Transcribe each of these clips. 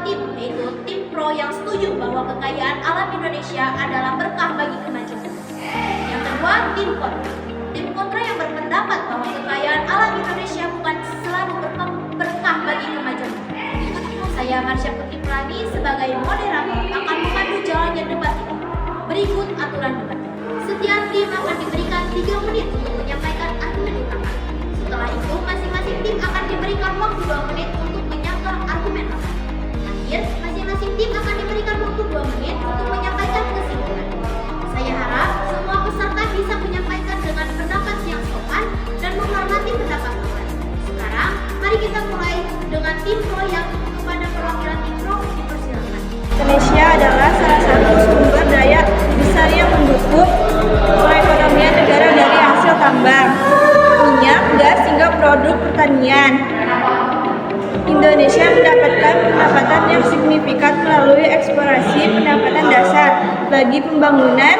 tim, yaitu tim pro yang setuju bahwa kekayaan alam Indonesia adalah berkah bagi kemajuan. Yang kedua, tim kontra. Tim kontra yang berpendapat bahwa kekayaan alam Indonesia bukan selalu berkah bagi kemajuan. Saya Marsha Putri Pelangi sebagai moderator akan memandu jalannya debat ini. Berikut aturan debat. Setiap tim akan diberikan 3 menit untuk menyampaikan argumen utama. Setelah itu, masing-masing tim akan diberikan waktu 2 menit untuk menyanggah argumen lawan. Akhir, masing-masing tim akan diberikan waktu 2 menit untuk menyampaikan kesimpulan. Saya harap semua peserta bisa menyampaikan dengan pendapat yang sopan dan menghormati pendapat lawan. Sekarang, mari kita mulai dengan tim pro yang kepada perwakilan tim pro dipersilakan. Indonesia adalah salah satu sumber daya besar yang mendukung perekonomian negara dari hasil tambang, minyak, gas, hingga produk pertanian. Indonesia mendapatkan pendapatan yang signifikan melalui eksplorasi pendapatan dasar bagi pembangunan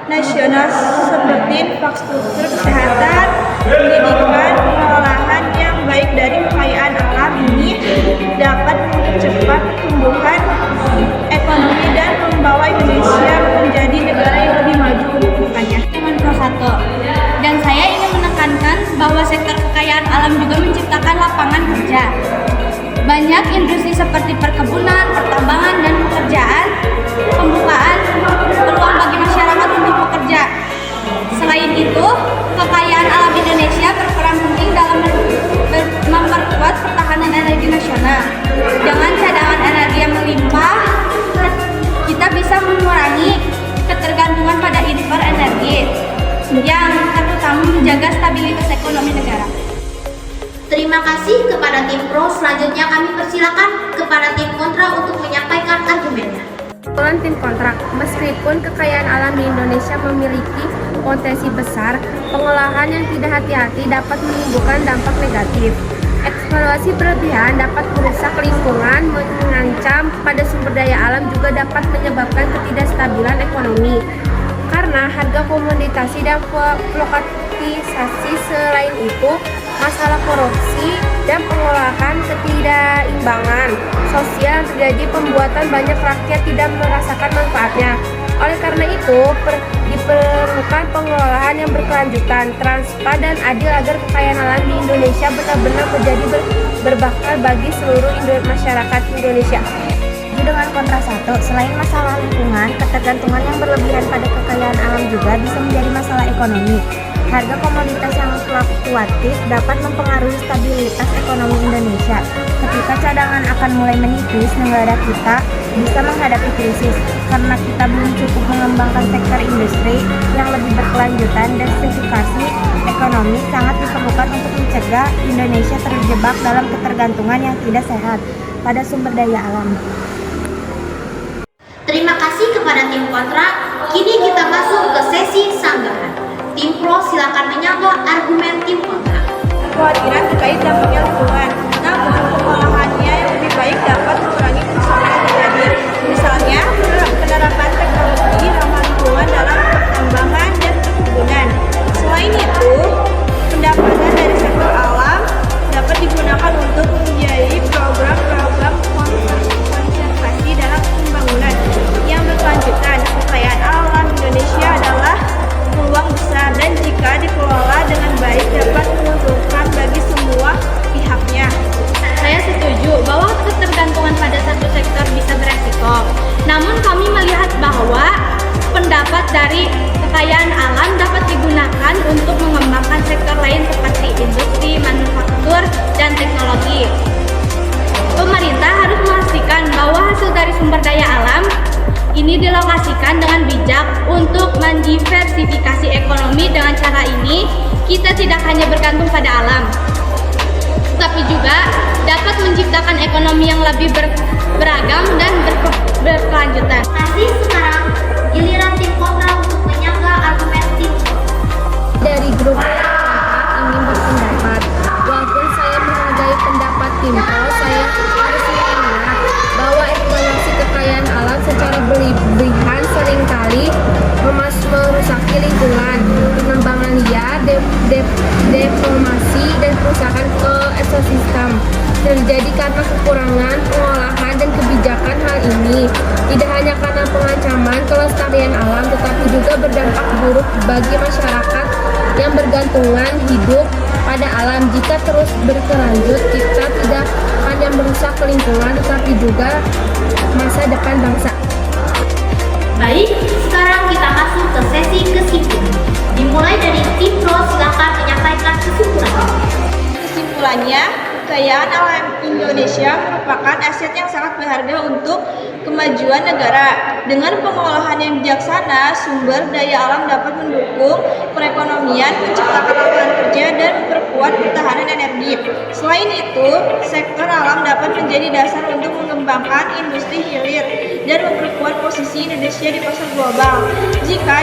nasional seperti infrastruktur kesehatan, pendidikan, pengolahan yang baik dari kekayaan alam ini dapat mempercepat pertumbuhan ekonomi dan membawa Indonesia menjadi negara yang lebih maju untuk depannya. Dengan Pro 1. Dan saya ingin menekankan bahwa sektor kekayaan alam juga menciptakan lapangan kerja. Banyak industri seperti perkebunan, pertambangan, dan pekerjaan, pembukaan peluang bagi masyarakat untuk bekerja. Selain itu, kekayaan alam Indonesia berperan penting dalam memperkuat pertahanan energi nasional. Dengan cadangan energi yang melimpah, kita bisa mengurangi ketergantungan pada impor energi yang terutama menjaga stabilitas ekonomi negara. Terima kasih kepada tim pro. Selanjutnya kami persilakan kepada tim kontra untuk menyampaikan argumennya. Tim kontra, meskipun kekayaan alam di Indonesia memiliki potensi besar, pengolahan yang tidak hati-hati dapat menimbulkan dampak negatif. Eksploitasi berlebihan dapat merusak lingkungan, mengancam pada sumber daya alam, juga dapat menyebabkan ketidakstabilan ekonomi. Karena harga komoditasi dan fluktuasi, selain itu, masalah korupsi dan pengolahan ketidakimbangan sosial terjadi, pembuatan banyak rakyat tidak merasakan manfaatnya. Oleh karena itu, diperlukan pengelolaan yang berkelanjutan, transparan dan adil agar kekayaan alam di Indonesia benar-benar menjadi berbakal bagi seluruh masyarakat Indonesia. Dengan kontra 1, selain masalah lingkungan, ketergantungan yang berlebihan pada kekayaan alam juga bisa menjadi masalah ekonomi. Harga komoditas yang fluktuatif dapat mempengaruhi stabilitas ekonomi Indonesia. Ketika cadangan akan mulai menipis, negara kita bisa menghadapi krisis karena kita belum cukup mengembangkan sektor industri yang lebih berkelanjutan. Diversifikasi ekonomi sangat diperlukan untuk mencegah Indonesia terjebak dalam ketergantungan yang tidak sehat pada sumber daya alam. Terima kasih kepada tim kontra. Kini kita masuk ke sesi sanggahan. Tim pro silakan menyanggah argumen tim kontra. Kekhawatiran terkait dampaknya lingkungan, namun pengolahannya yang lebih baik dapat mengurangi kerusakan yang terjadi. Misalnya, penerapan teknologi ramah lingkungan dalam pertambangan dan perkebunan. Selain itu, pendapatan dari sektor alam dapat digunakan untuk membiayai program-program konservasi dalam pembangunan yang berkelanjutan. Kekayaan alam Indonesia adalah peluang besar dan jika dikelola dengan baik dapat menguntungkan bagi semua pihaknya. Saya setuju bahwa ketergantungan pada satu sektor bisa beresiko. Namun kami melihat bahwa pendapat dari kekayaan alam dapat digunakan untuk mengembangkan sektor lain seperti industri, manufaktur, dan teknologi. Pemerintah harus memastikan bahwa hasil dari sumber daya alam ini dilokasikan dengan bijak untuk mendiversifikasi ekonomi. Dengan cara ini, kita tidak hanya bergantung pada alam, tapi juga dapat menciptakan ekonomi yang lebih beragam dan berkelanjutan. Kasih sekarang giliran tim kontra untuk menyanggah argumen tim pro. Dari grup ingin berpendapat, walaupun saya menghargai pendapat tim pro, saya harus mengingat bahwa eksploitasi kekayaan alam secara berlebihan seringkali merusaki lingkungan, pengembangan liar, deformasi, dan kerusakan ke ekosistem terjadi karena kekurangan pengolahan dan kebijakan Tidak hanya karena pengancaman kelestarian alam, tetapi juga berdampak buruk bagi masyarakat yang bergantungan hidup pada alam. Jika terus berkelanjut, kita tidak hanya merusak lingkungan, tetapi juga masa depan bangsa. Baik, sekarang kita masuk ke sesi kesimpulan. Dimulai dari tim Pro, silakan menyampaikan kesimpulannya. Kesimpulannya, kekayaan alam Indonesia merupakan aset yang sangat berharga untuk kemajuan negara. Dengan pengolahan yang bijaksana, sumber daya alam dapat mendukung perekonomian, menciptakan lapangan kerja, dan memperkuat ketahanan energi. Selain itu, sektor alam dapat menjadi dasar untuk mengembangkan industri hilir dan memperkuat posisi Indonesia di pasar global. Jika